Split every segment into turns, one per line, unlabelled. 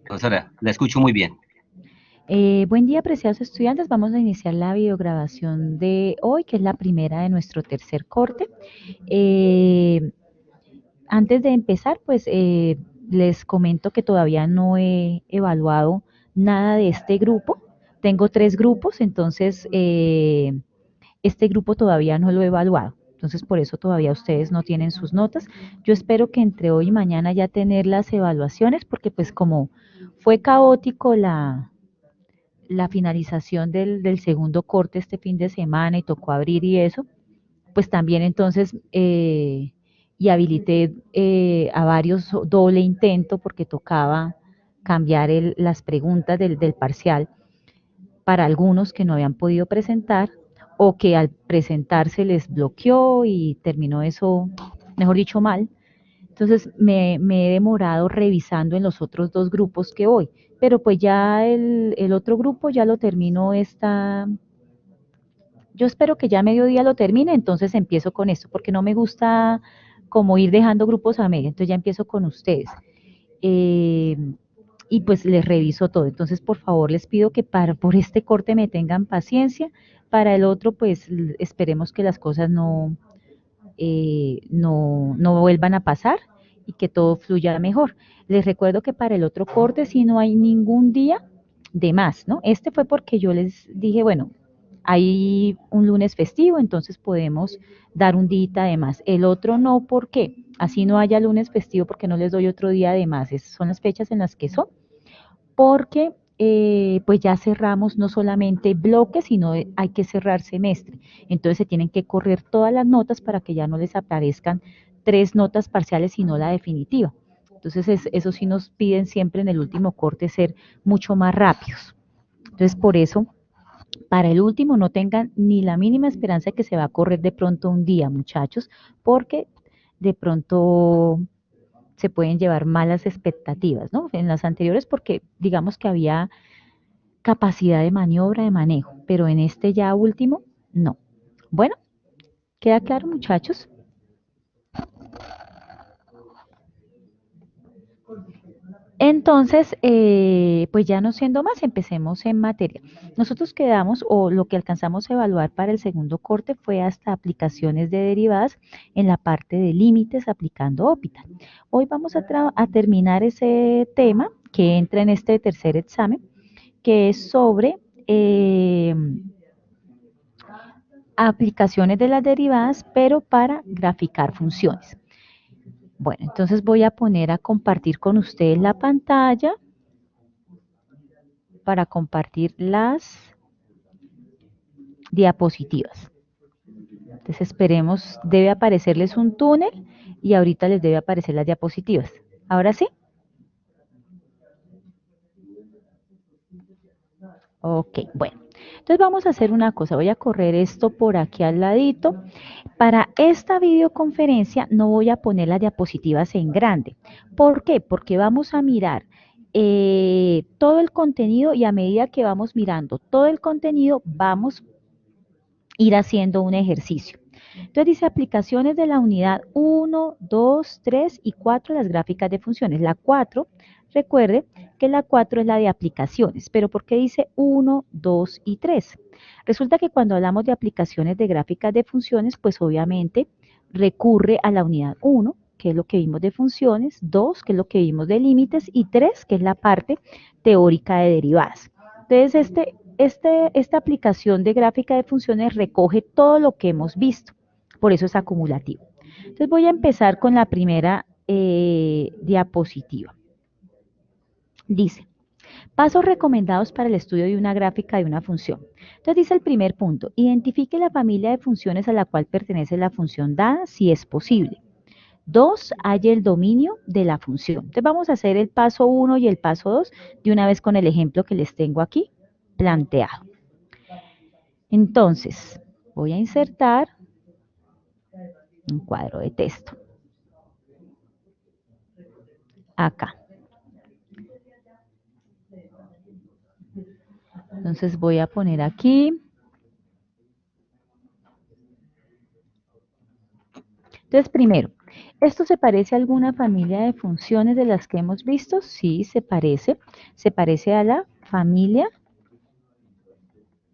Profesora, la escucho muy bien.
Buen día, apreciados estudiantes. Vamos a iniciar la videograbación de hoy, que es la primera de nuestro tercer corte. Eh, Antes de empezar, pues les comento que todavía no he evaluado nada de este grupo. Tengo tres grupos, entonces este grupo todavía no lo he evaluado. Entonces, por eso todavía ustedes no tienen sus notas. Yo espero que entre hoy y mañana ya tener las evaluaciones, porque pues como fue caótico la finalización del segundo corte este fin de semana y tocó abrir y eso, pues también entonces y habilité a varios doble intento porque tocaba cambiar las preguntas del parcial para algunos que no habían podido presentar o que al presentarse les bloqueó y terminó eso, mejor dicho, mal. Entonces me he demorado revisando en los otros dos grupos que voy, pero pues ya el otro grupo ya lo termino yo espero que ya a mediodía lo termine, entonces empiezo con esto, porque no me gusta como ir dejando grupos a media, entonces ya empiezo con ustedes. Eh, y pues les reviso todo. Entonces, por favor, les pido que por este corte me tengan paciencia. Para el otro, pues esperemos que las cosas no vuelvan a pasar y que todo fluya mejor. Les recuerdo que para el otro corte, si no hay ningún día de más, ¿no? Este fue porque yo les dije, bueno, hay un lunes festivo, entonces podemos dar un día de más. El otro no, ¿por qué? Así no haya lunes festivo porque no les doy otro día de más. Esas son las fechas en las que son, porque pues ya cerramos no solamente bloques, sino hay que cerrar semestre. Entonces se tienen que correr todas las notas para que ya no les aparezcan tres notas parciales, sino la definitiva. Entonces eso sí nos piden siempre en el último corte ser mucho más rápidos. Entonces por eso, para el último no tengan ni la mínima esperanza de que se va a correr de pronto un día, muchachos, porque de pronto se pueden llevar malas expectativas, ¿no? En las anteriores porque digamos que había capacidad de maniobra, de manejo, pero en este ya último, no. Bueno, ¿queda claro, muchachos? Entonces, pues ya no siendo más, empecemos en materia. Nosotros quedamos, o lo que alcanzamos a evaluar para el segundo corte fue hasta aplicaciones de derivadas en la parte de límites aplicando Hopital. Hoy vamos a terminar ese tema que entra en este tercer examen, que es sobre aplicaciones de las derivadas, pero para graficar funciones. Bueno, entonces voy a poner a compartir con ustedes la pantalla para compartir las diapositivas. Entonces esperemos, debe aparecerles un túnel y ahorita les debe aparecer las diapositivas. ¿Ahora sí? Ok, bueno. Entonces vamos a hacer una cosa, voy a correr esto por aquí al ladito. Para esta videoconferencia no voy a poner las diapositivas en grande. ¿Por qué? Porque vamos a mirar todo el contenido y a medida que vamos mirando todo el contenido, vamos a ir haciendo un ejercicio. Entonces dice aplicaciones de la unidad 1, 2, 3 y 4 las gráficas de funciones. La 4, recuerde que la 4 es la de aplicaciones, pero ¿por qué dice 1, 2 y 3? Resulta que cuando hablamos de aplicaciones de gráficas de funciones, pues obviamente recurre a la unidad 1, que es lo que vimos de funciones, 2, que es lo que vimos de límites, y 3, que es la parte teórica de derivadas. Entonces, esta aplicación de gráfica de funciones recoge todo lo que hemos visto, por eso es acumulativo. Entonces voy a empezar con la primera diapositiva. Dice, pasos recomendados para el estudio de una gráfica de una función. Entonces dice el primer punto, identifique la familia de funciones a la cual pertenece la función dada, si es posible. Dos, halle el dominio de la función. Entonces vamos a hacer el paso 1 y el paso 2 de una vez con el ejemplo que les tengo aquí planteado. Entonces, voy a insertar un cuadro de texto acá. Entonces voy a poner aquí. Entonces, primero, ¿Esto se parece a alguna familia de funciones de las que hemos visto? Sí, se parece. Se parece a la familia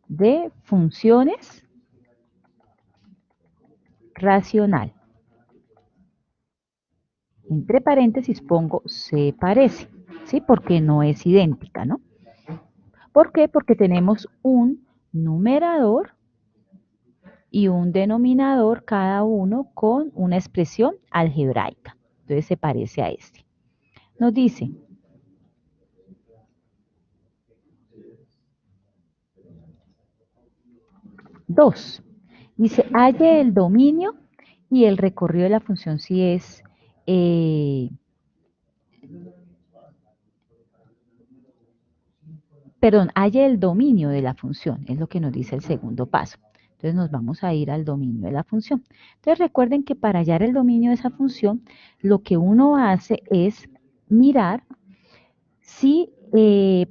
de funciones racional. Entre paréntesis pongo se parece, ¿sí? Porque no es idéntica, ¿no? ¿Por qué? Porque tenemos un numerador y un denominador, cada uno con una expresión algebraica. Entonces se parece a este. Nos dice 2. Dice, halle el dominio y el recorrido de la función si es, perdón, halle el dominio de la función, es lo que nos dice el segundo paso. Entonces nos vamos a ir al dominio de la función. Entonces recuerden que para hallar el dominio de esa función, lo que uno hace es mirar si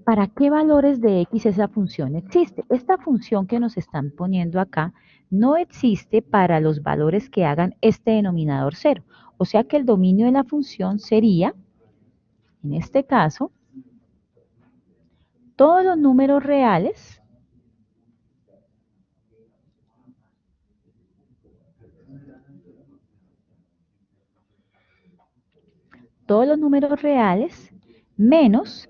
para qué valores de x esa función existe. Esta función que nos están poniendo acá no existe para los valores que hagan este denominador 0. O sea que el dominio de la función sería, en este caso, todos los números reales menos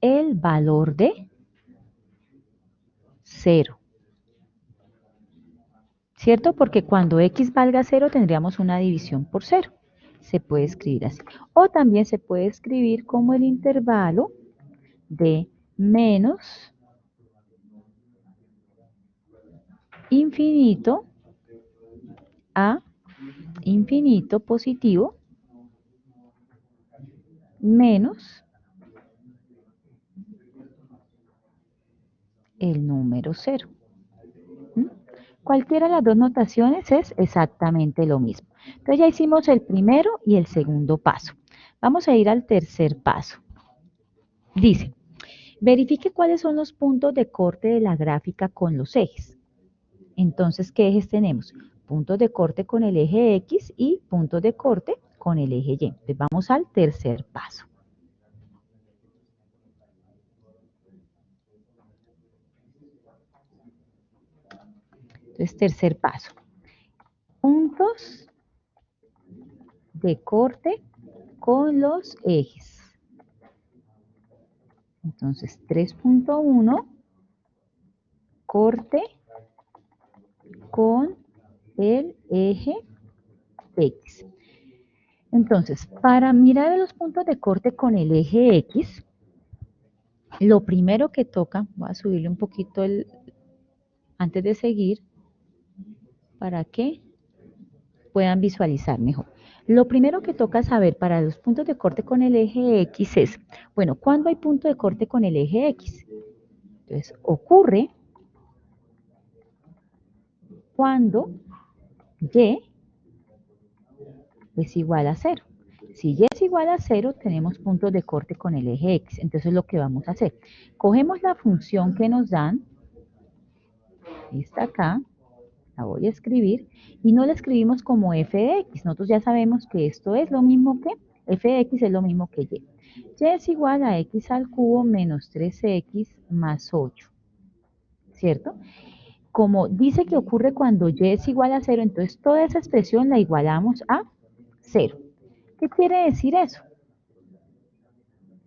el valor de 0. ¿Cierto? Porque cuando x valga 0 tendríamos una división por 0. Se puede escribir así. O también se puede escribir como el intervalo de menos infinito a infinito positivo menos el número 0. ¿Mm? Cualquiera de las dos notaciones es exactamente lo mismo. Entonces ya hicimos el primero y el segundo paso. Vamos a ir al tercer paso. Dice, verifique cuáles son los puntos de corte de la gráfica con los ejes. Entonces, ¿qué ejes tenemos? Puntos de corte con el eje X y puntos de corte con el eje Y. Entonces vamos al tercer paso. Entonces, tercer paso. Puntos de corte con los ejes. Entonces, 3.1, corte con el eje X. Entonces, para mirar los puntos de corte con el eje X, lo primero que toca, voy a subirle un poquito antes de seguir, para que puedan visualizar mejor. Lo primero que toca saber para los puntos de corte con el eje X es, bueno, ¿cuándo hay punto de corte con el eje X? Entonces, ocurre cuando Y es igual a 0. Si Y es igual a 0, tenemos puntos de corte con el eje X. Entonces, lo que vamos a hacer, cogemos la función que nos dan, esta acá, la voy a escribir, y no la escribimos como f de x. Nosotros ya sabemos que esto es lo mismo que, f de x es lo mismo que y. Y es igual a x al cubo menos 3x más 8, ¿cierto? Como dice que ocurre cuando y es igual a 0, entonces toda esa expresión la igualamos a 0. ¿Qué quiere decir eso?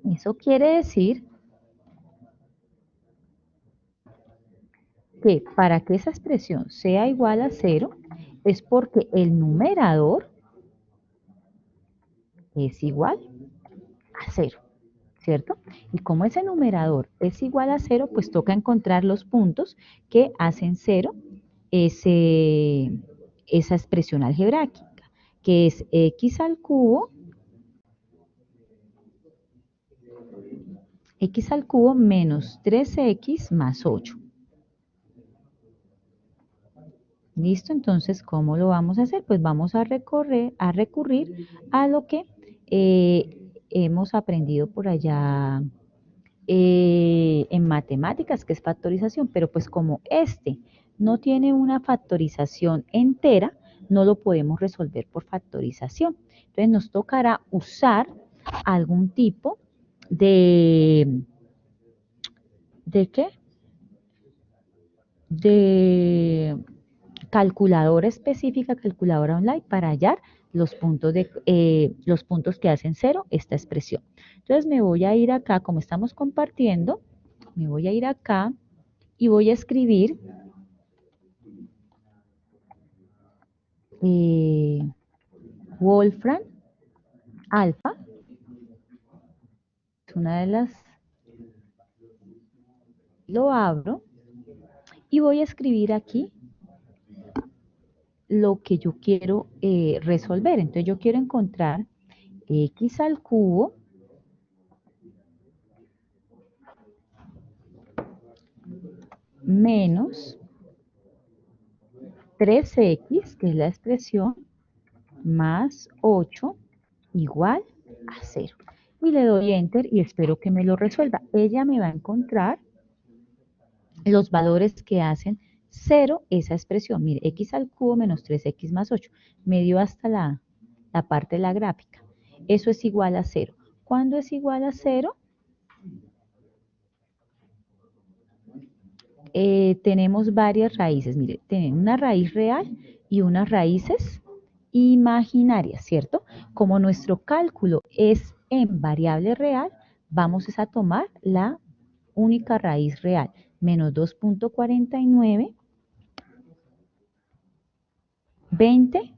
Eso quiere decir que para que esa expresión sea igual a 0 es porque el numerador es igual a 0, ¿cierto? Y como ese numerador es igual a 0, pues toca encontrar los puntos que hacen 0 esa expresión algebraica, que es x al cubo menos 3x más 8. ¿Listo? Entonces, ¿cómo lo vamos a hacer? Pues vamos a recurrir a lo que hemos aprendido por allá en matemáticas, que es factorización, pero pues como este no tiene una factorización entera, no lo podemos resolver por factorización. Entonces nos tocará usar algún tipo ¿de qué? De calculadora específica, calculadora online, para hallar los puntos que hacen cero esta expresión. Entonces me voy a ir acá, como estamos compartiendo, me voy a ir acá y voy a escribir Wolfram alfa, es una de las, lo abro y voy a escribir aquí lo que yo quiero resolver. Entonces yo quiero encontrar x al cubo menos 3x, que es la expresión, más 8 igual a 0. Y le doy enter y espero que me lo resuelva. Ella me va a encontrar los valores que hacen 0 esa expresión. Mire, x al cubo menos 3x más 8. Me dio hasta la parte de la gráfica. Eso es igual a 0. ¿Cuándo es igual a 0? Tenemos varias raíces. Mire, tenemos una raíz real y unas raíces imaginarias, ¿cierto? Como nuestro cálculo es en variable real, vamos a tomar la única raíz real, menos 2.49, 20,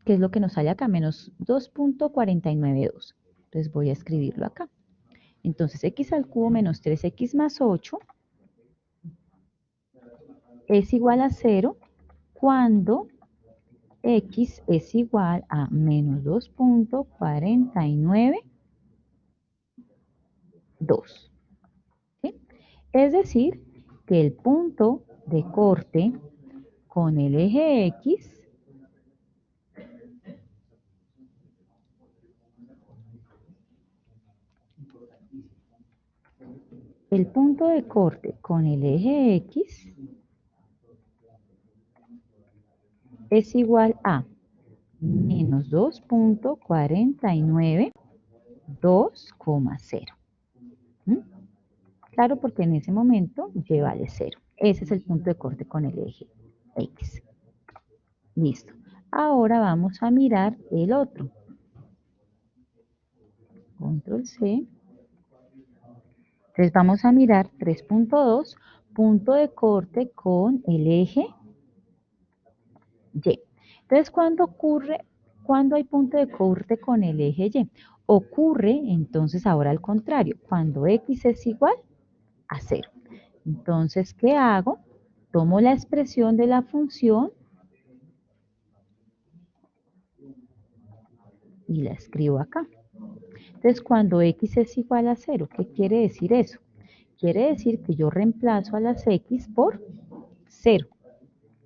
que es lo que nos sale acá, menos 2.492. Entonces voy a escribirlo acá. Entonces x al cubo menos 3x más 8 es igual a 0 cuando x es igual a menos 2.492. ¿Sí? Es decir, que el punto de corte con el eje X el punto de corte con el eje X es igual a menos 2.492,0. ¿Mm? Claro, porque en ese momento y vale 0. Ese es el punto de corte con el eje X. Listo. Ahora vamos a mirar el otro. Control C. Entonces vamos a mirar 3.2, punto de corte con el eje Y. Entonces, ¿cuándo hay punto de corte con el eje Y? Ocurre entonces ahora al contrario, cuando X es igual a 0. Entonces, ¿qué hago? Tomo la expresión de la función y la escribo acá. Entonces, cuando X es igual a 0, ¿qué quiere decir eso? Quiere decir que yo reemplazo a las X por 0.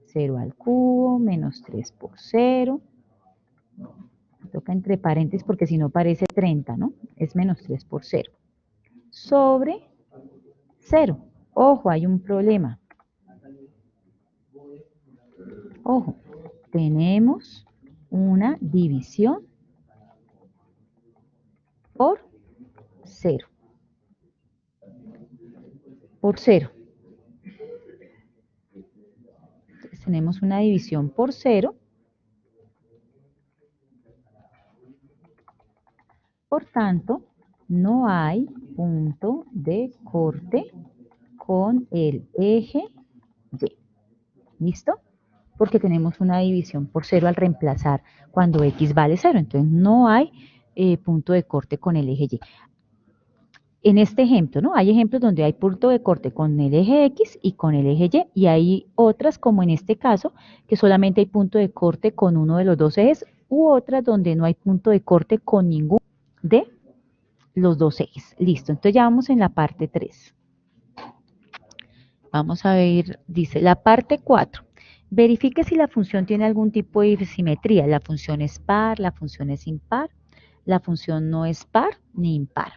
0 al cubo menos 3 por 0. Toca entre paréntesis porque si no parece 30, ¿no? Es menos 3 por 0. Sobre 0. Ojo, hay un problema. Ojo, tenemos una división por 0. Por 0. Entonces, tenemos una división por 0. Por tanto, no hay punto de corte con el eje Y. ¿Listo? Porque tenemos una división por 0 al reemplazar cuando X vale 0. Entonces, no hay punto de corte con el eje Y. En este ejemplo, ¿no? Hay ejemplos donde hay punto de corte con el eje X y con el eje Y, y hay otras, como en este caso, que solamente hay punto de corte con uno de los dos ejes, u otras donde no hay punto de corte con ninguno de los dos ejes. Listo, entonces ya vamos en la parte 3. Vamos a ver, dice la parte 4. Verifique si la función tiene algún tipo de simetría. La función es par, la función es impar, la función no es par ni impar.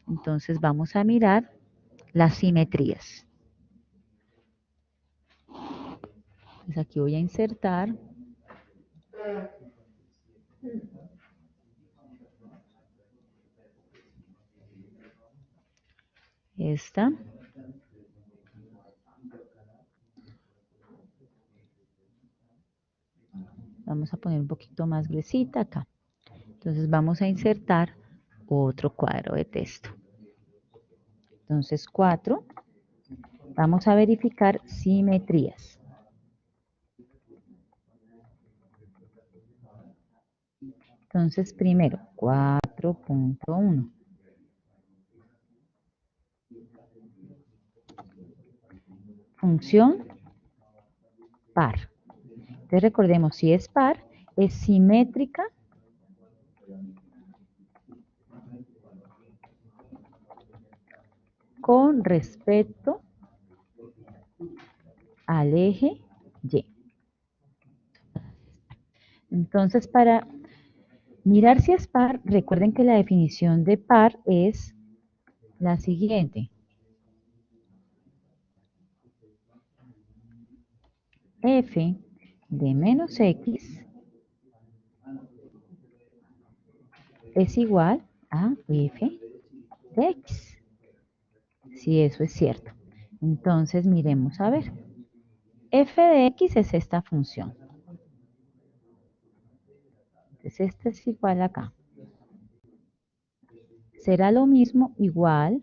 Entonces vamos a mirar las simetrías. Pues aquí voy a insertar Esta. Vamos a poner un poquito más gruesita acá. Entonces vamos a insertar otro cuadro de texto. Entonces 4. Vamos a verificar simetrías. Entonces primero 4.1. Función par. Entonces recordemos, si es par, es simétrica con respecto al eje Y. Entonces, para mirar si es par, recuerden que la definición de par es la siguiente. F de menos X es igual a F de X. Si eso es cierto. Entonces, miremos a ver. F de X es esta función. Entonces, esta es igual acá. Será lo mismo igual.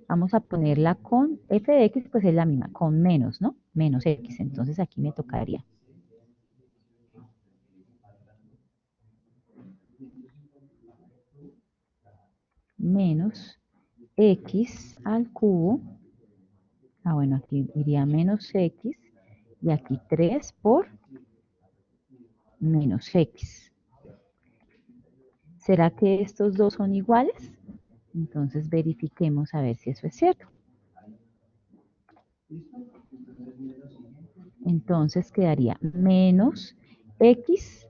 Vamos a ponerla con F de X, pues es la misma, con menos, ¿no? Menos X. Entonces, aquí me tocaría menos X al cubo. Bueno, aquí iría menos X y aquí 3 por menos X. ¿Será que estos dos son iguales? Entonces verifiquemos a ver si eso es cierto. Entonces quedaría menos X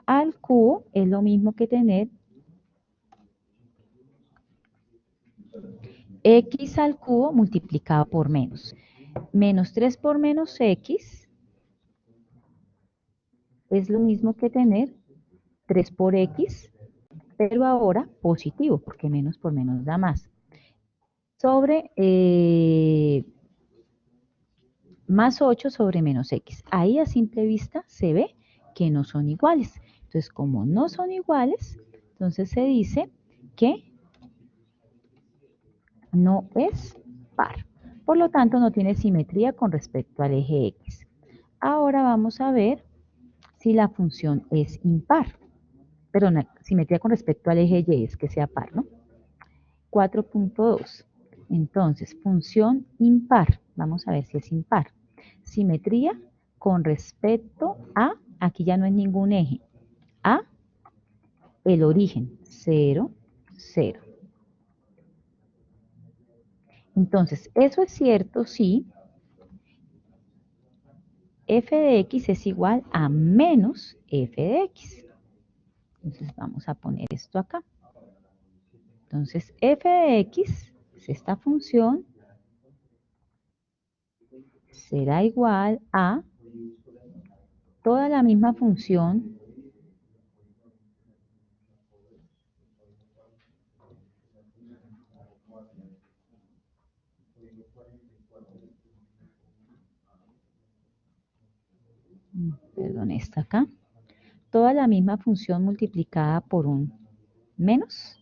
al cubo es lo mismo que tener X al cubo multiplicado por menos. Menos 3 por menos X es lo mismo que tener 3 por X, pero ahora positivo, porque menos por menos da más. Sobre más 8 sobre menos X. Ahí a simple vista se ve que no son iguales. Entonces, como no son iguales, entonces se dice que no es par. Por lo tanto, no tiene simetría con respecto al eje X. Ahora vamos a ver si la función es impar. Perdón, simetría con respecto al eje Y es que sea par, ¿no? 4.2. Entonces, función impar. Vamos a ver si es impar. Simetría con respecto a, aquí ya no es ningún eje, a el origen, 0, 0. Entonces, eso es cierto si f de x es igual a menos f de x. Entonces, vamos a poner esto acá. Entonces, f de x es esta función, será igual a toda la misma función perdón, esta acá, toda la misma función multiplicada por un menos.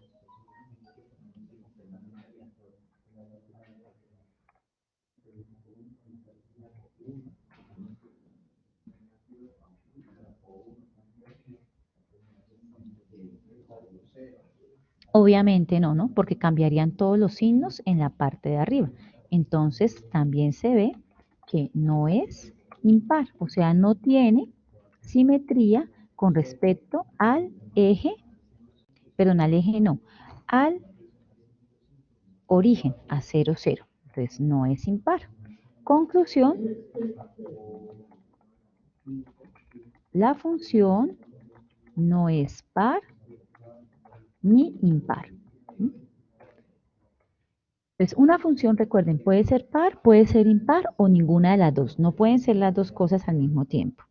Obviamente no, ¿no? Porque cambiarían todos los signos en la parte de arriba. Entonces también se ve que no es impar, o sea, no tiene simetría con respecto al eje, perdón, al eje no, al origen, a 0, 0. Entonces no es impar. Conclusión, la función no es par ni impar. Entonces, una función, recuerden, puede ser par, puede ser impar o ninguna de las dos. No pueden ser las dos cosas al mismo tiempo.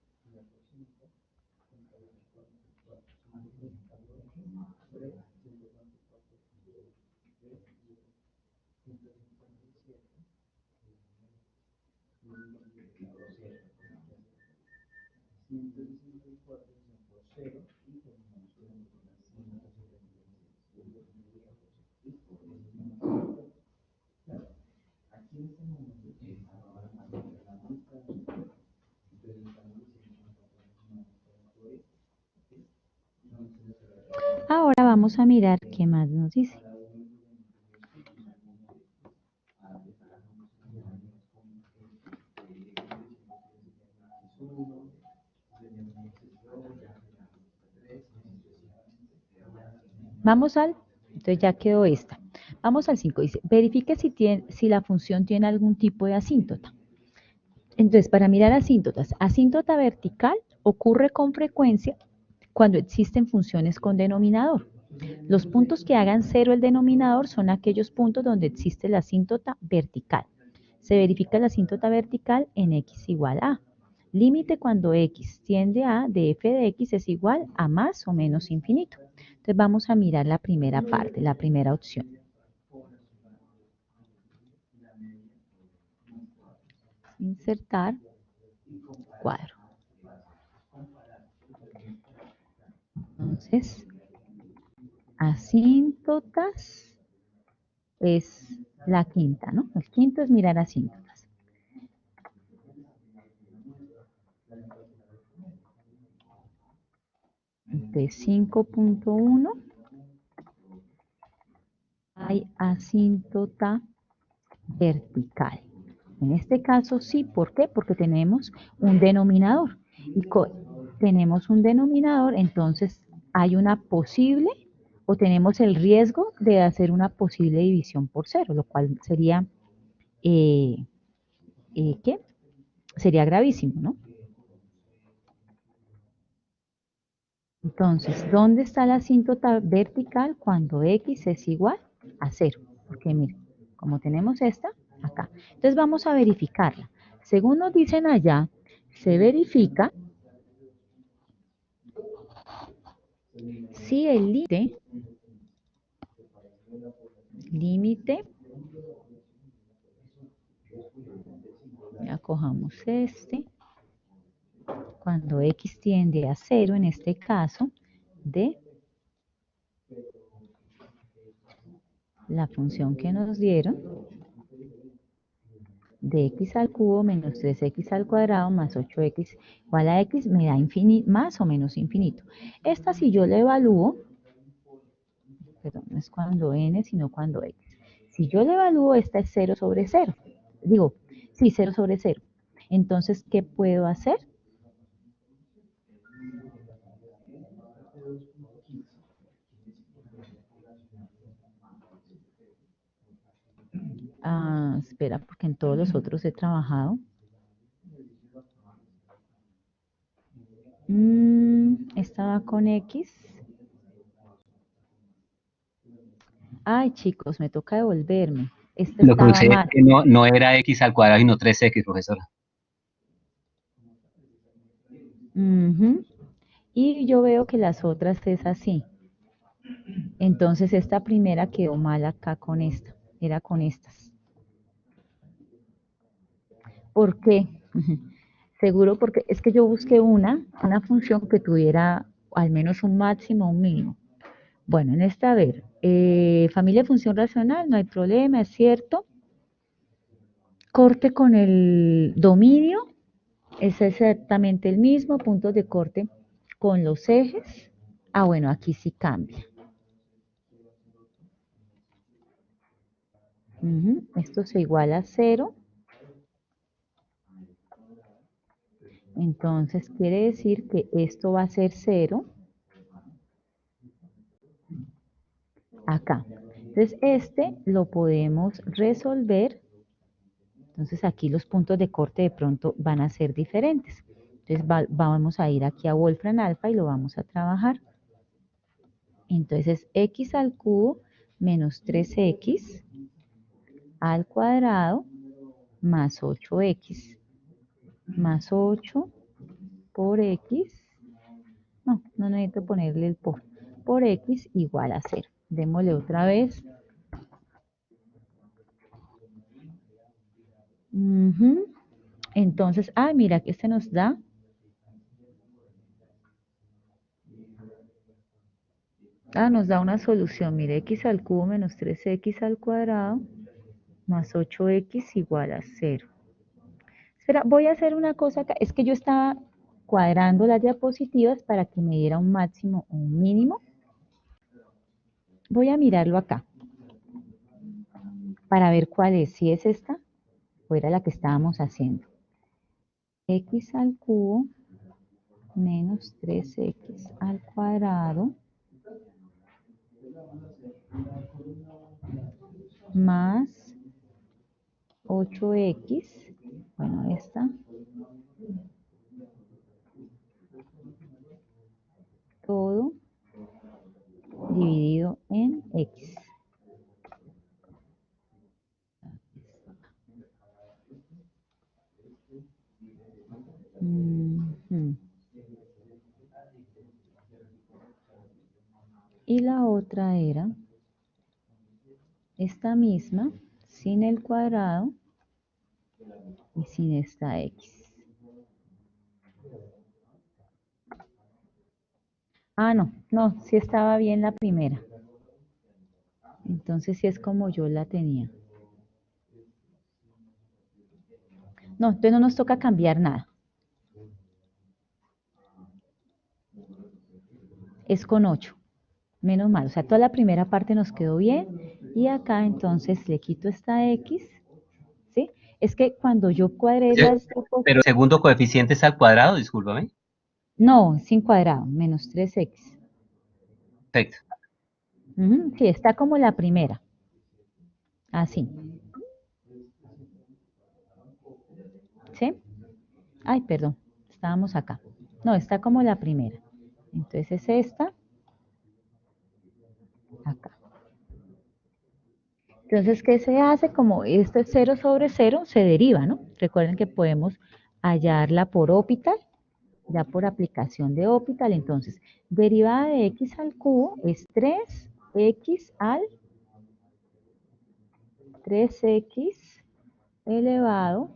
Ahora vamos a mirar qué más nos dice. Vamos al, entonces ya quedó esta. Vamos al 5. Dice, verifique si la función tiene algún tipo de asíntota. Entonces, para mirar asíntotas, asíntota vertical ocurre con frecuencia cuando existen funciones con denominador. Los puntos que hagan cero el denominador son aquellos puntos donde existe la asíntota vertical. Se verifica la asíntota vertical en x igual a. Límite cuando x tiende a de f de x es igual a más o menos infinito. Entonces vamos a mirar la primera parte, la primera opción. Insertar cuadro. Entonces, asíntotas es la quinta, ¿no? El quinto es mirar asíntotas. De 5.1 hay asíntota vertical. En este caso sí, ¿por qué? Porque tenemos un denominador. Y tenemos un denominador, entonces hay una posible o tenemos el riesgo de hacer una posible división por cero, lo cual sería, ¿qué? Sería gravísimo, ¿no? Entonces, ¿dónde está la asíntota vertical cuando x es igual a 0? Porque miren, como tenemos esta, acá. Entonces vamos a verificarla. Según nos dicen allá, se verifica si el límite, ya cojamos este, cuando x tiende a 0, en este caso, de la función que nos dieron, de x al cubo menos 3x al cuadrado más 8x igual a x me da más o menos infinito. Esta si yo la evalúo, perdón, no es cuando n, sino cuando x. Si yo la evalúo, esta es 0 sobre 0. Digo, sí, 0 sobre 0. Entonces, ¿qué puedo hacer? Espera, porque en todos los otros he trabajado. Esta va con x. Ay, chicos, me toca devolverme. Esta
Lo que
estaba
sucede es
mal.
que no era x al cuadrado, sino 3x, profesora.
Y yo veo que las otras es así. Entonces esta primera quedó mal acá con esta. Era con estas. ¿Por qué? Seguro porque es que yo busqué una función que tuviera al menos un máximo o un mínimo. Bueno, en esta, a ver, familia de función racional, no hay problema, es cierto. Corte con el dominio, es exactamente el mismo, puntos de corte con los ejes. Bueno, aquí sí cambia. Esto se iguala a 0. Entonces quiere decir que esto va a ser 0 acá. Entonces este lo podemos resolver. Entonces aquí los puntos de corte de pronto van a ser diferentes. Entonces vamos a ir aquí a Wolfram Alpha y lo vamos a trabajar. Entonces x al cubo menos 3x al cuadrado más 8x más 8 por x. No necesito ponerle el por x igual a 0. Démosle otra vez Ujú. Entonces, mira, que este nos da una solución. Mire, x al cubo menos 3x al cuadrado más 8x igual a 0. Espera, voy a hacer una cosa acá. Es que yo estaba cuadrando las diapositivas para que me diera un máximo o un mínimo. Voy a mirarlo acá para ver cuál es, si es esta o era la que estábamos haciendo. X al cubo menos 3x al cuadrado más 8x, bueno, esta, todo dividido en x. Ujú. Y la otra era esta misma, sin el cuadrado y sin esta x. No, no, sí estaba bien la primera. Entonces sí es como yo la tenía. No, entonces no nos toca cambiar nada. Es con 8. Menos mal. O sea, toda la primera parte nos quedó bien. Y acá entonces le quito esta x. ¿Sí? Es que cuando yo cuadré las...
Pero el segundo coeficiente es al cuadrado, discúlpame.
No, sin cuadrado, menos 3x.
Perfecto.
Sí, está como la primera. Así. ¿Sí? Ay, perdón. Estábamos acá. No, está como la primera. Entonces es esta. Acá. Entonces, ¿qué se hace? Como este 0 sobre 0 se deriva, ¿no? Recuerden que podemos hallarla por Hopital, ya por aplicación de Hopital. Entonces, derivada de x al cubo es 3x al 3x elevado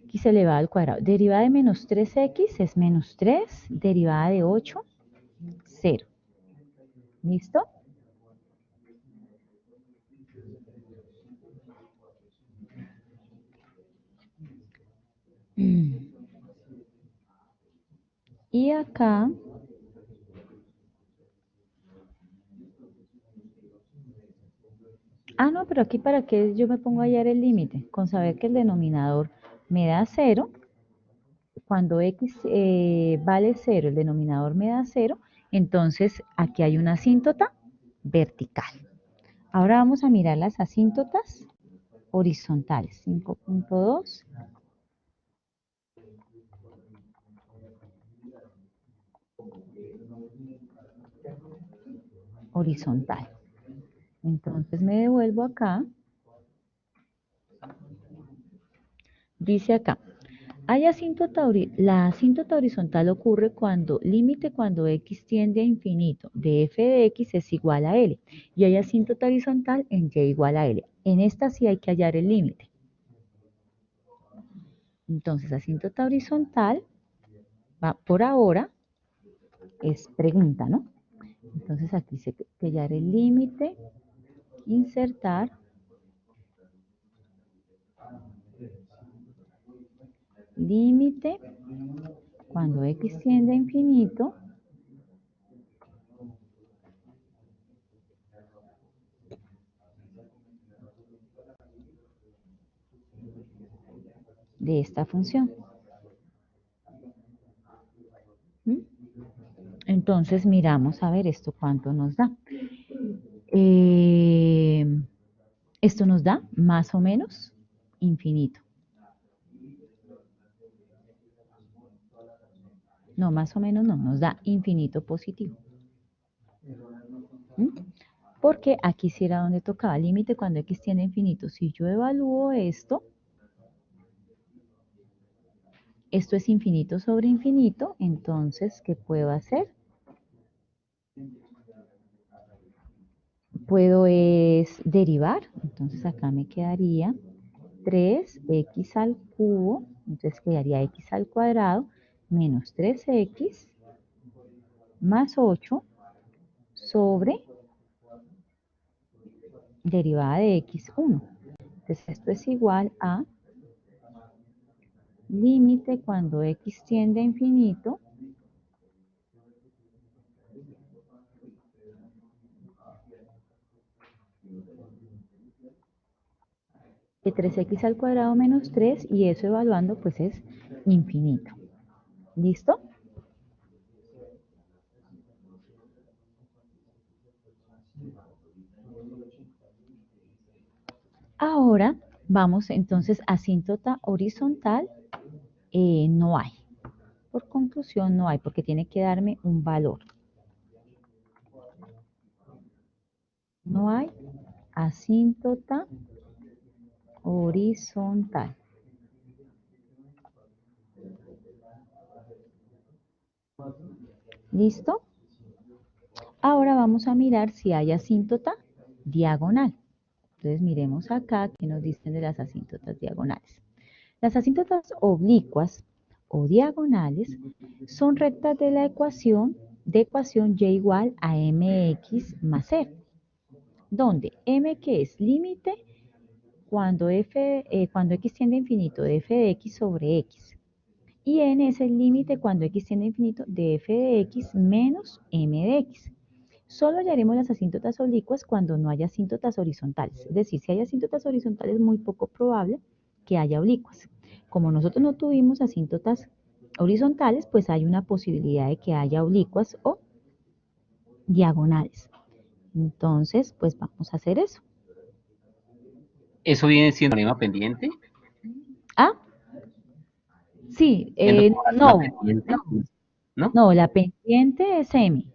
x elevado al cuadrado. Derivada de menos 3x es menos 3, derivada de 8, 0. ¿Listo? Y acá, no, pero aquí para qué yo me pongo a hallar el límite, con saber que el denominador me da 0, cuando x vale 0, el denominador me da 0, entonces aquí hay una asíntota vertical. Ahora vamos a mirar las asíntotas horizontales. 5.2 horizontal. Entonces me devuelvo acá. Dice acá, la asíntota horizontal ocurre cuando límite cuando x tiende a infinito de f de x es igual a L y hay asíntota horizontal en y igual a L. En esta sí hay que hallar el límite. Entonces, asíntota horizontal, por ahora, es pregunta, ¿no? Entonces aquí se hallar el límite, insertar, límite, cuando x tiende a infinito, de esta función. ¿Mm? Entonces miramos a ver esto cuánto nos da. Esto nos da más o menos infinito. No, más o menos no, nos da infinito positivo. ¿Mm? Porque aquí sí era donde tocaba límite cuando x tiende a infinito. Si yo evalúo esto, Esto es infinito sobre infinito, entonces, ¿qué puedo hacer? Puedo es derivar, entonces acá me quedaría 3x al cubo, entonces quedaría x al cuadrado menos 3x más 8 sobre derivada de x1. Entonces esto es igual a límite cuando x tiende a infinito de 3x al cuadrado menos 3 y eso evaluando pues es infinito. ¿Listo? Ahora vamos entonces a asíntota horizontal, no hay. Por conclusión no hay porque tiene que darme un valor. No hay asíntota horizontal. ¿Listo? Ahora vamos a mirar si hay asíntota diagonal. Entonces miremos acá qué nos dicen de las asíntotas diagonales. Las asíntotas oblicuas o diagonales son rectas de la ecuación y igual a mx más c, donde m que es límite cuando x tiende a infinito de f de x sobre x y n es el límite cuando x tiende a infinito de f de x menos m de x. Solo hallaremos las asíntotas oblicuas cuando no haya asíntotas horizontales. Es decir, si hay asíntotas horizontales es muy poco probable que haya oblicuas. Como nosotros no tuvimos asíntotas horizontales, pues hay una posibilidad de que haya oblicuas o diagonales. Entonces, pues vamos a hacer eso.
¿Eso viene siendo un problema pendiente?
Ah, sí,
¿Siendo como una
no,
pendiente? ¿No?
no, la pendiente es M.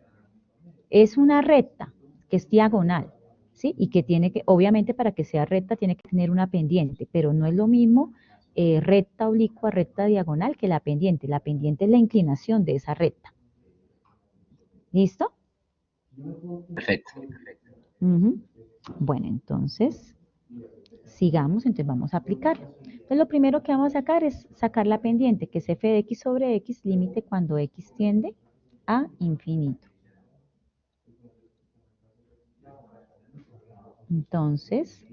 Es una recta que es diagonal, ¿sí? Y que tiene que, obviamente para que sea recta tiene que tener una pendiente, pero no es lo mismo recta oblicua, recta diagonal que la pendiente. La pendiente es la inclinación de esa recta. ¿Listo?
Perfecto.
Ujú. Bueno, entonces, sigamos, entonces vamos a aplicarlo. Entonces lo primero que vamos a sacar es sacar la pendiente, que es f de x sobre x, límite cuando x tiende a infinito. Entonces,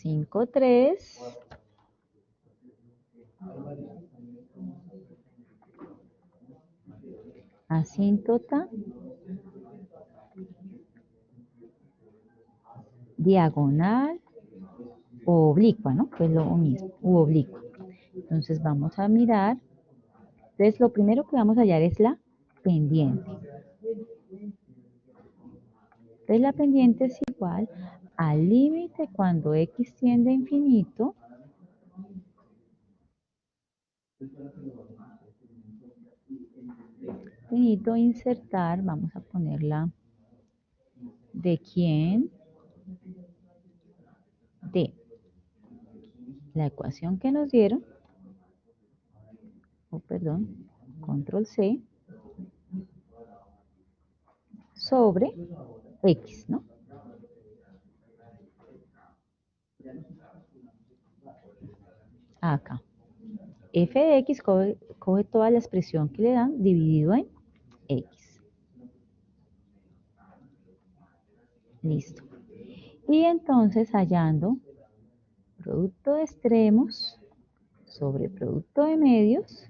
5,3 asíntota diagonal o oblicua, ¿no? Que es lo mismo, u oblicua. Entonces vamos a mirar. Entonces lo primero que vamos a hallar es la pendiente. Entonces la pendiente es igual al límite cuando x tiende a infinito insertar, vamos a ponerla de quién, de la ecuación que nos dieron, perdón, control C, sobre x, ¿no? Acá. F de x coge toda la expresión que le dan dividido en x. Listo. Y entonces hallando producto de extremos sobre producto de medios,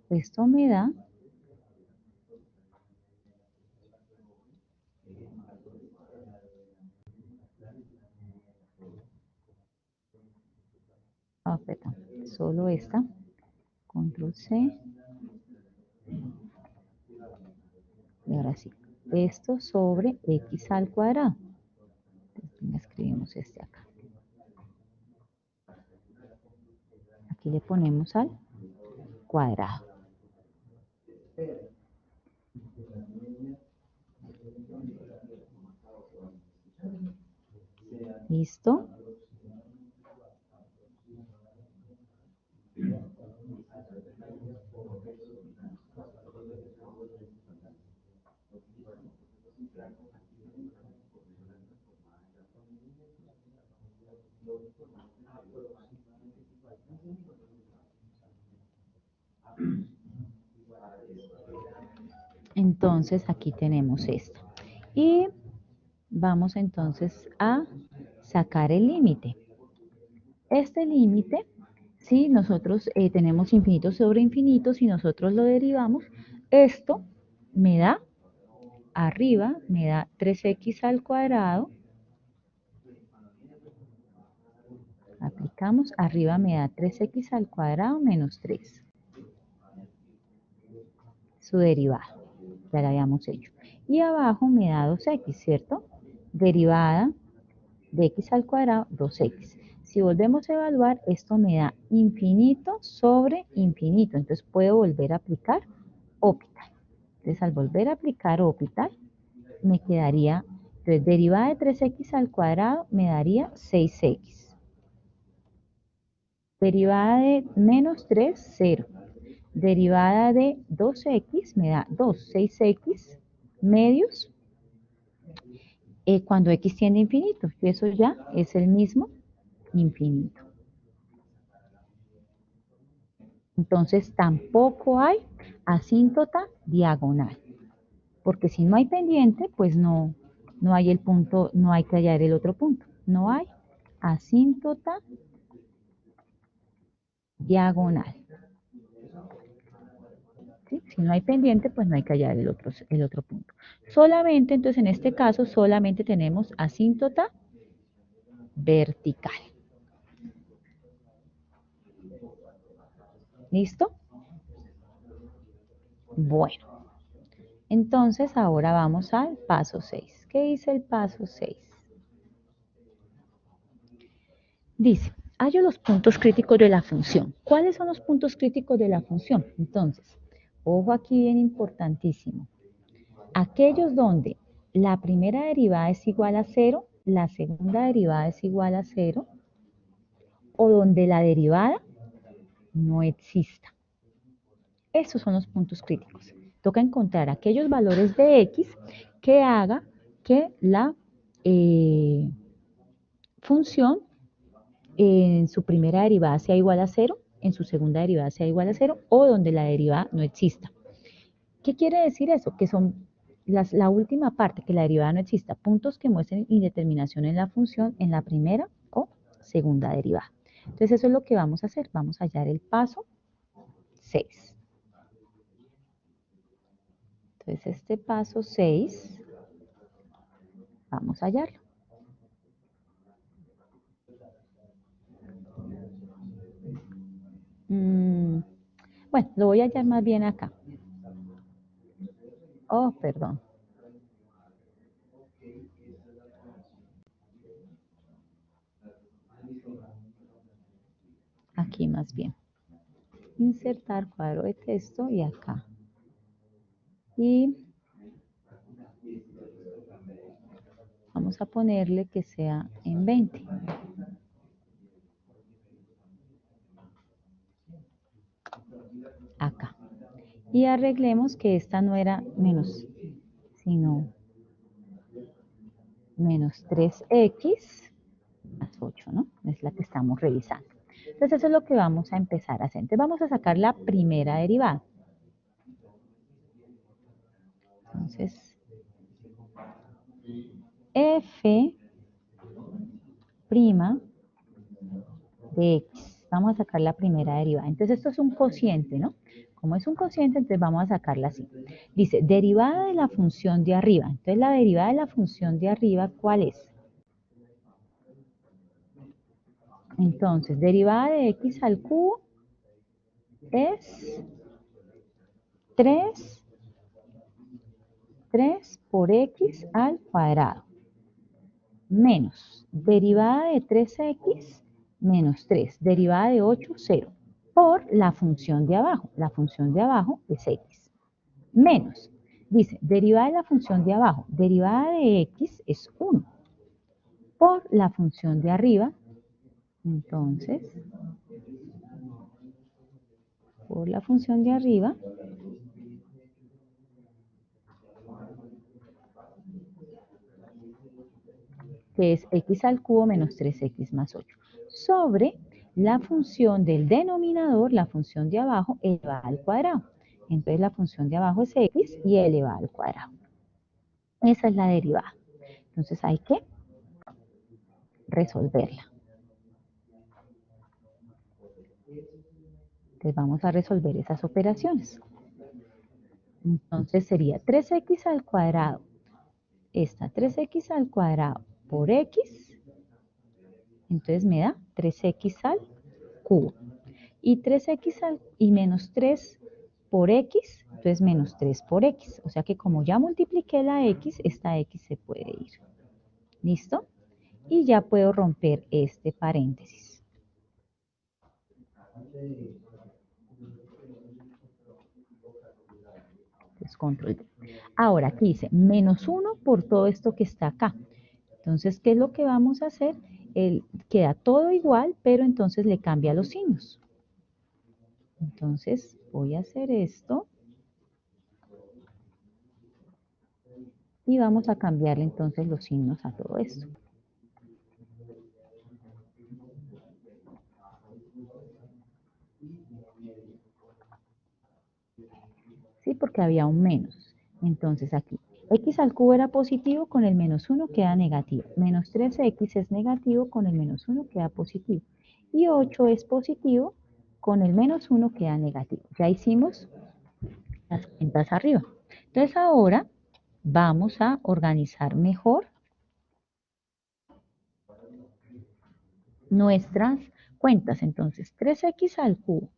esto me da perdón, solo esta, control C, y ahora sí, esto sobre x al cuadrado. Entonces, escribimos este acá. Aquí le ponemos al cuadrado. ¿Listo? Entonces aquí tenemos esto. Y vamos entonces a sacar el límite. Este límite, si nosotros tenemos infinito sobre infinito, si nosotros lo derivamos, esto me da, arriba me da 3x al cuadrado, aplicamos, arriba me da 3x al cuadrado menos 3, su derivada, ya la habíamos hecho. Y abajo me da 2x, ¿cierto? Derivada de x al cuadrado, 2x. Si volvemos a evaluar, esto me da infinito sobre infinito. Entonces puedo volver a aplicar Hopital. Entonces al volver a aplicar Hopital, me quedaría, entonces derivada de 3x al cuadrado me daría 6x. Derivada de menos 3, 0. Derivada de 2x me da 2, 6x medios cuando x tiende a infinito. Y eso ya es el mismo infinito. Entonces tampoco hay asíntota diagonal, porque si no hay pendiente, pues no hay el punto, no hay que hallar el otro punto. No hay asíntota diagonal. ¿Sí? Si no hay pendiente, pues no hay que hallar el otro punto. Solamente, entonces en este caso, solamente tenemos asíntota vertical. ¿Listo? Bueno, entonces ahora vamos al paso 6. ¿Qué dice el paso 6? Dice, hallo los puntos críticos de la función. ¿Cuáles son los puntos críticos de la función? Entonces, ojo aquí bien importantísimo. Aquellos donde la primera derivada es igual a 0, la segunda derivada es igual a 0, o donde la derivada no exista. Esos son los puntos críticos. Toca encontrar aquellos valores de x que haga que la función en su primera derivada sea igual a 0, en su segunda derivada sea igual a 0 o donde la derivada no exista. ¿Qué quiere decir eso? Que son la última parte, que la derivada no exista, puntos que muestren indeterminación en la función en la primera o segunda derivada. Entonces eso es lo que vamos a hacer. Vamos a hallar el paso 6. Entonces este paso 6, vamos a hallarlo. Bueno, lo voy a hallar más bien acá. Oh, perdón. Aquí más bien. Insertar cuadro de texto y acá. Y vamos a ponerle que sea en 20. Acá. Y arreglemos que esta no era menos, sino menos 3x más 8, ¿no? Es la que estamos revisando. Entonces eso es lo que vamos a empezar a hacer. Entonces vamos a sacar la primera derivada. Entonces, f' de x. Vamos a sacar la primera derivada. Entonces esto es un cociente, ¿no? Como es un cociente, entonces vamos a sacarla así. Dice, derivada de la función de arriba. Entonces la derivada de la función de arriba, ¿cuál es? Entonces, derivada de x al cubo es 3 por x al cuadrado, menos derivada de 3x menos 3, derivada de 8, 0, por la función de abajo. La función de abajo es x, menos, dice, derivada de la función de abajo, derivada de x es 1, por la función de arriba, entonces, por la función de arriba, que es x al cubo menos 3x más 8, sobre la función del denominador, la función de abajo, elevada al cuadrado. Entonces la función de abajo es x y elevada al cuadrado. Esa es la derivada. Entonces hay que resolverla. Entonces vamos a resolver esas operaciones. Entonces sería 3x al cuadrado. Esta 3x al cuadrado por x, entonces me da 3x al cubo. Y 3x y menos 3 por x, entonces menos 3 por x. O sea que como ya multipliqué la x, esta x se puede ir. ¿Listo? Y ya puedo romper este paréntesis. Entonces, control D. Ahora aquí dice menos 1 por todo esto que está acá. Entonces, ¿qué es lo que vamos a hacer? Queda todo igual, pero entonces le cambia los signos. Entonces, voy a hacer esto. Y vamos a cambiarle entonces los signos a todo esto. Sí, porque había un menos. Entonces aquí, x al cubo era positivo, con el menos 1 queda negativo. Menos 3x es negativo, con el menos 1 queda positivo. Y 8 es positivo, con el menos 1 queda negativo. Ya hicimos las cuentas arriba. Entonces ahora vamos a organizar mejor nuestras cuentas. Entonces 3x al cubo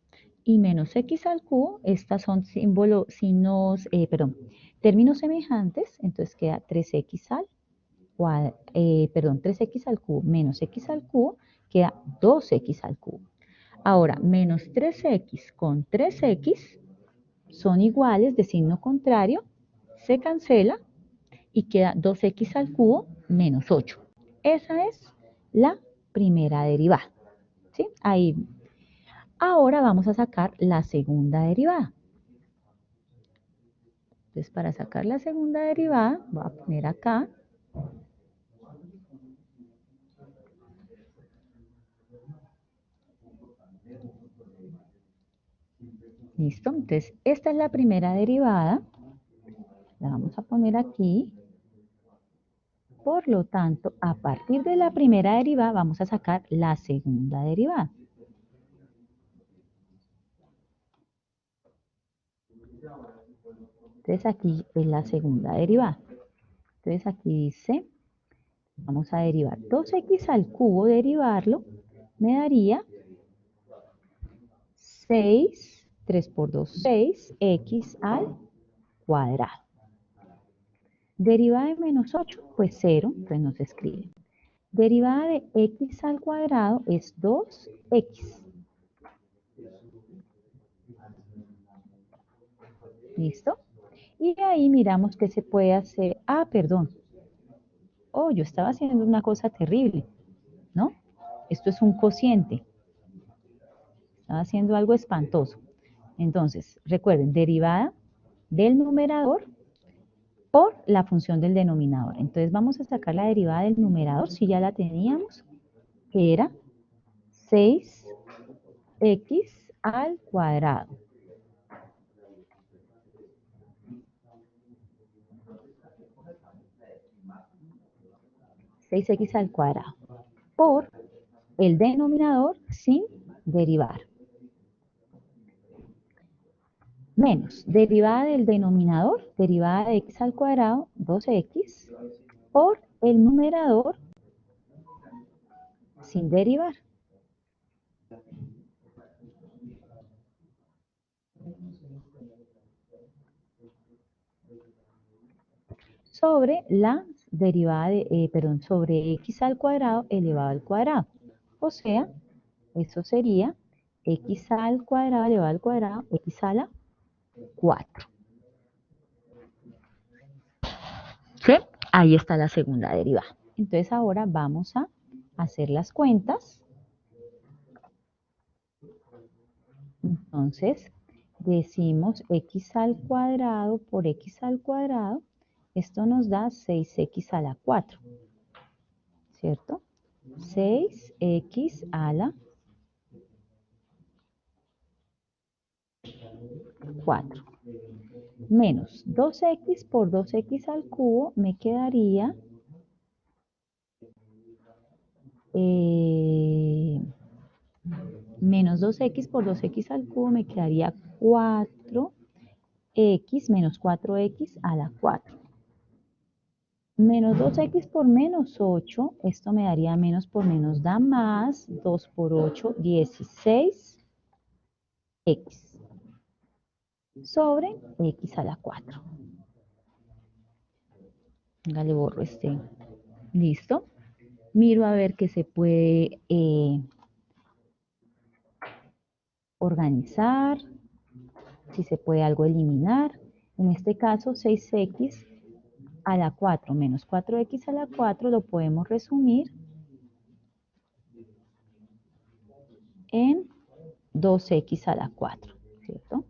y menos x al cubo, estas son términos semejantes, entonces queda 3x al cuadrado, 3x al cubo menos x al cubo, queda 2x al cubo. Ahora, menos 3x con 3x son iguales de signo contrario, se cancela y queda 2x al cubo menos 8. Esa es la primera derivada. ¿Sí? Ahí. Ahora vamos a sacar la segunda derivada. Entonces, para sacar la segunda derivada, voy a poner acá. Listo. Entonces, esta es la primera derivada. La vamos a poner aquí. Por lo tanto, a partir de la primera derivada, vamos a sacar la segunda derivada. Entonces, aquí es la segunda derivada. Entonces, aquí dice, vamos a derivar 2x al cubo, derivarlo, me daría 6, 3 por 2, 6, x al cuadrado. Derivada de menos 8, pues 0, pues no se escribe. Derivada de x al cuadrado es 2x. ¿Listo? Y ahí miramos qué se puede hacer. Ah, perdón. Oh, yo estaba haciendo una cosa terrible, ¿no? Esto es un cociente. Estaba haciendo algo espantoso. Entonces, recuerden, derivada del numerador por la función del denominador. Entonces, vamos a sacar la derivada del numerador, si ya la teníamos, que era 6x al cuadrado. 6x al cuadrado por el denominador sin derivar. Menos derivada del denominador, derivada de x al cuadrado, 2x, por el numerador sin derivar. Sobre la derivada sobre x al cuadrado elevado al cuadrado. O sea, eso sería x al cuadrado elevado al cuadrado, x a la 4. ¿Sí? Ahí está la segunda derivada. Entonces ahora vamos a hacer las cuentas. Entonces decimos x al cuadrado por x al cuadrado. Esto nos da 6x a la 4. ¿cierto? 6x a la 4 menos 2x por 2x al cubo me quedaría menos 2x por 2x al cubo me quedaría 4x menos 4x a la 4. Menos 2x por menos 8, esto me daría menos por menos da más, 2 por 8, 16x sobre x a la 4. Venga, le borro este. Listo. Miro a ver qué se puede organizar, si se puede algo eliminar. En este caso, 6x a la 4 menos 4x a la 4 lo podemos resumir en 2x a la 4, ¿cierto?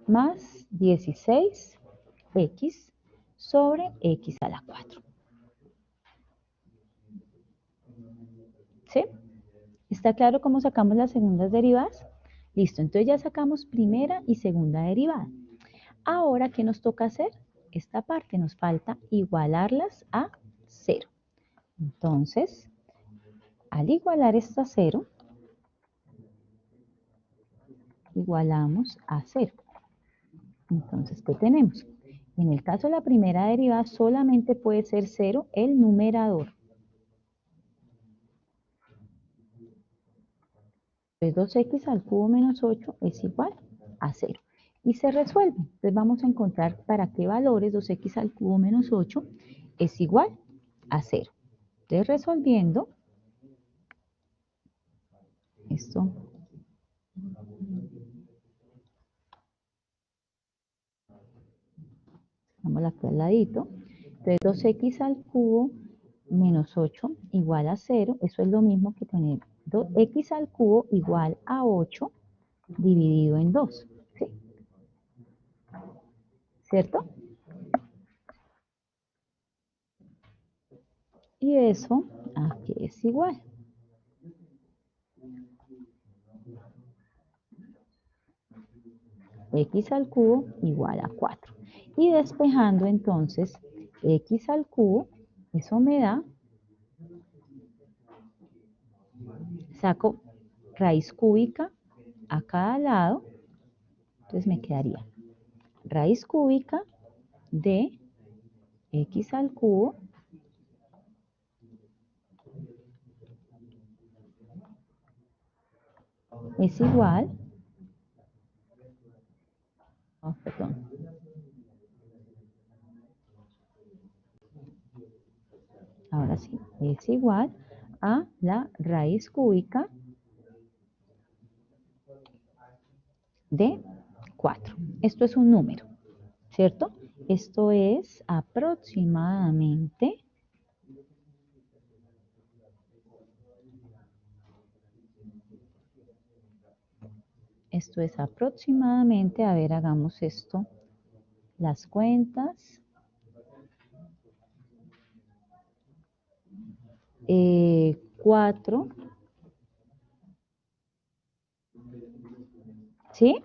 Más 16x sobre x a la 4. ¿Sí? ¿Está claro cómo sacamos las segundas derivadas? Listo, entonces ya sacamos primera y segunda derivada. Ahora, ¿qué nos toca hacer? Esta parte nos falta igualarlas a 0. Entonces, al igualar esto a 0, igualamos a 0. Entonces, ¿qué tenemos? En el caso de la primera derivada solamente puede ser 0 el numerador. Entonces 2x al cubo menos 8 es igual a 0. Y se resuelve. Entonces vamos a encontrar para qué valores 2x al cubo menos 8 es igual a 0. Entonces resolviendo, esto vamos aquí al ladito. Entonces 2x al cubo menos 8 igual a 0. Eso es lo mismo que tener 2x al cubo igual a 8 dividido en 2. ¿Sí? ¿Cierto? Y eso aquí es igual. X al cubo igual a 4. Y despejando entonces x al cubo, eso me da, saco raíz cúbica a cada lado, entonces me quedaría raíz cúbica de x al cubo es igual, perdón, ahora sí, es igual a la raíz cúbica de 4. Esto es un número, ¿cierto? Esto es aproximadamente, a ver, hagamos esto, las cuentas, 4, ¿sí?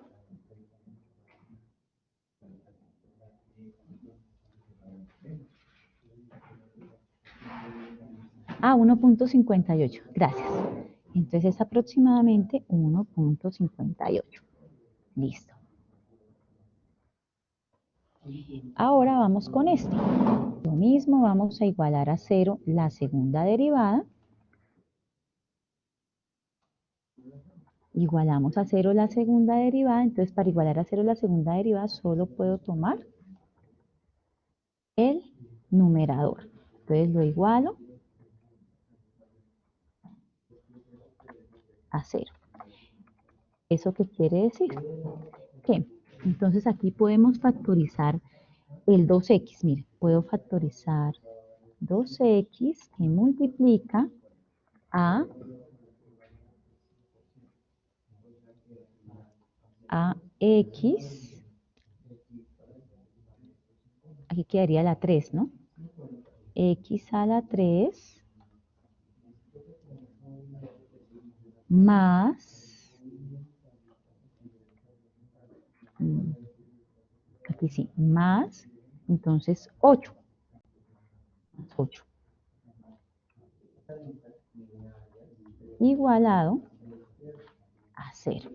Ah, 1.58, gracias. Entonces es aproximadamente 1.58. Listo. Ahora vamos con este. Lo mismo, vamos a igualar a 0 la segunda derivada. Igualamos a 0 la segunda derivada, entonces para igualar a 0 la segunda derivada solo puedo tomar el numerador. Entonces lo igualo a 0. ¿Eso qué quiere decir? Que entonces aquí podemos factorizar el 2x. Mire, puedo factorizar 2x que multiplica a x, aquí quedaría la 3, ¿no? x a la 3 más, aquí sí, más, entonces 8, 8, igualado a 0.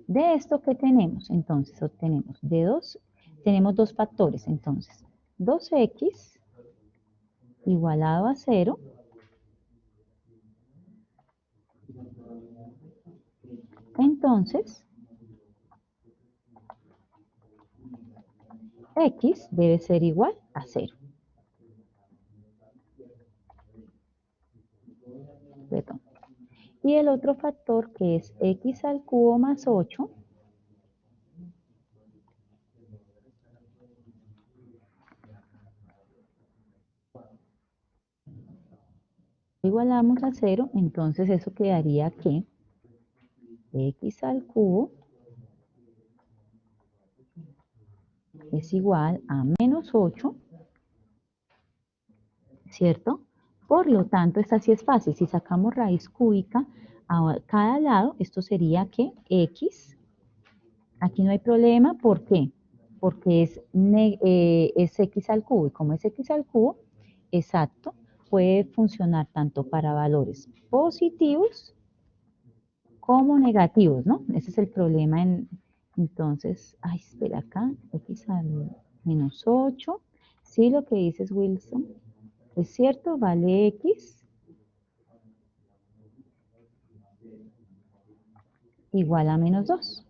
De esto, ¿qué tenemos? Entonces, obtenemos de 2, tenemos dos factores, entonces, 2x igualado a 0, entonces, x debe ser igual a 0. Perdón. Y el otro factor, que es x al cubo más 8, igualamos a 0, entonces eso quedaría que x al cubo es igual a menos 8, ¿cierto? Por lo tanto, esta sí es fácil. Si sacamos raíz cúbica a cada lado, esto sería que x, aquí no hay problema, ¿por qué? Porque es x al cubo, y como es x al cubo, exacto, puede funcionar tanto para valores positivos como negativos, ¿no? Ese es el problema entonces, ay, espera acá, x al menos 8, sí, lo que dices Wilson, es cierto, vale x igual a menos 2.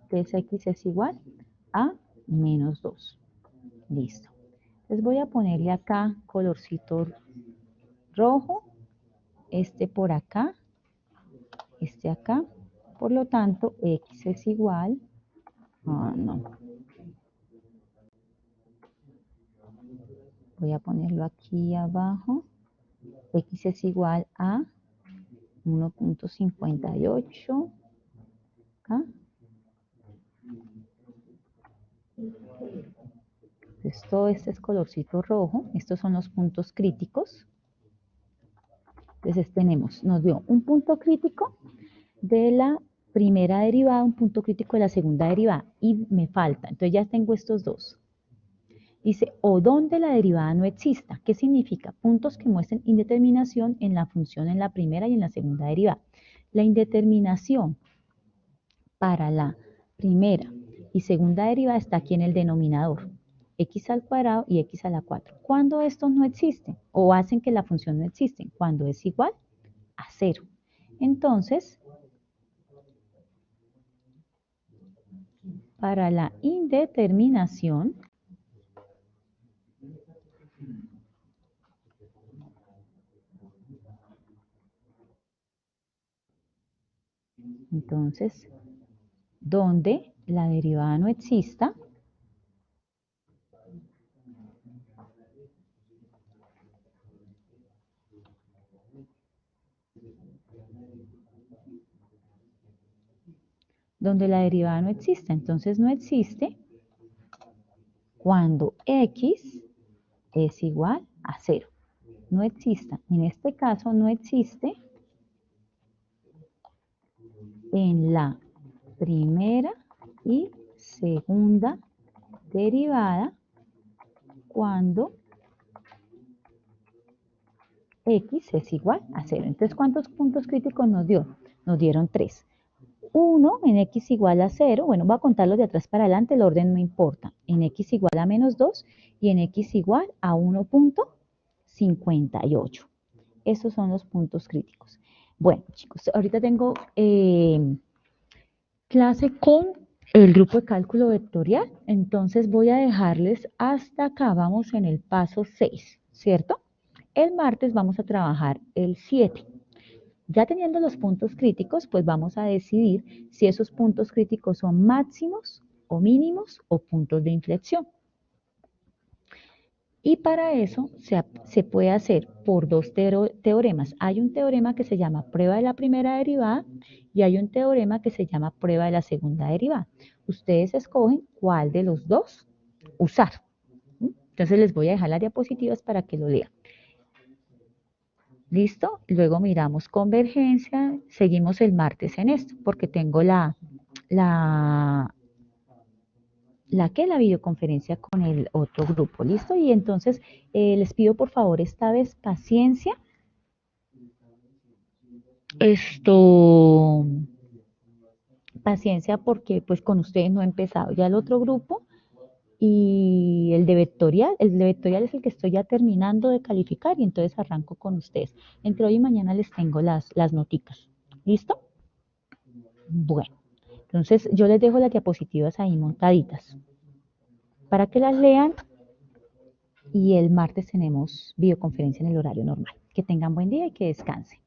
Entonces x es igual a menos 2. Listo. Entonces voy a ponerle acá colorcito rojo, este por acá, este acá. Por lo tanto, x es igual, no, voy a ponerlo aquí abajo, x es igual a 1.58, acá. Entonces todo este es colorcito rojo, estos son los puntos críticos. Entonces tenemos, nos dio un punto crítico de la primera derivada, un punto crítico de la segunda derivada, y me falta, entonces ya tengo estos dos. Dice, o donde la derivada no exista. ¿Qué significa? Puntos que muestren indeterminación en la función en la primera y en la segunda derivada. La indeterminación para la primera y segunda derivada está aquí en el denominador, x al cuadrado y x a la 4. ¿Cuándo estos no existen? O hacen que la función no existe, cuando es igual a 0. Entonces, para la indeterminación, entonces, donde la derivada no exista, donde la derivada no existe. Entonces no existe cuando x es igual a 0. No exista. En este caso no existe en la primera y segunda derivada cuando x es igual a 0. Entonces, ¿cuántos puntos críticos nos dio? Nos dieron 3. 1 en x igual a 0, bueno, voy a contarlos de atrás para adelante, el orden no importa, en x igual a menos 2 y en x igual a 1.58. Esos son los puntos críticos. Bueno, chicos, ahorita tengo clase con el grupo de cálculo vectorial, entonces voy a dejarles hasta acá, vamos en el paso 6, ¿cierto? El martes vamos a trabajar el 7. Ya teniendo los puntos críticos, pues vamos a decidir si esos puntos críticos son máximos o mínimos o puntos de inflexión. Y para eso se puede hacer por dos teoremas. Hay un teorema que se llama prueba de la primera derivada y hay un teorema que se llama prueba de la segunda derivada. Ustedes escogen cuál de los dos usar. Entonces les voy a dejar las diapositivas para que lo lean. ¿Listo? Luego miramos convergencia, seguimos el martes en esto, porque tengo la, la videoconferencia con el otro grupo, ¿listo? Y entonces les pido por favor esta vez paciencia. Esto, paciencia porque pues con ustedes no he empezado. Ya el otro grupo y el de vectorial es el que estoy ya terminando de calificar y entonces arranco con ustedes. Entre hoy y mañana les tengo las noticas. ¿Listo? Bueno, entonces yo les dejo las diapositivas ahí montaditas para que las lean y el martes tenemos videoconferencia en el horario normal. Que tengan buen día y que descansen.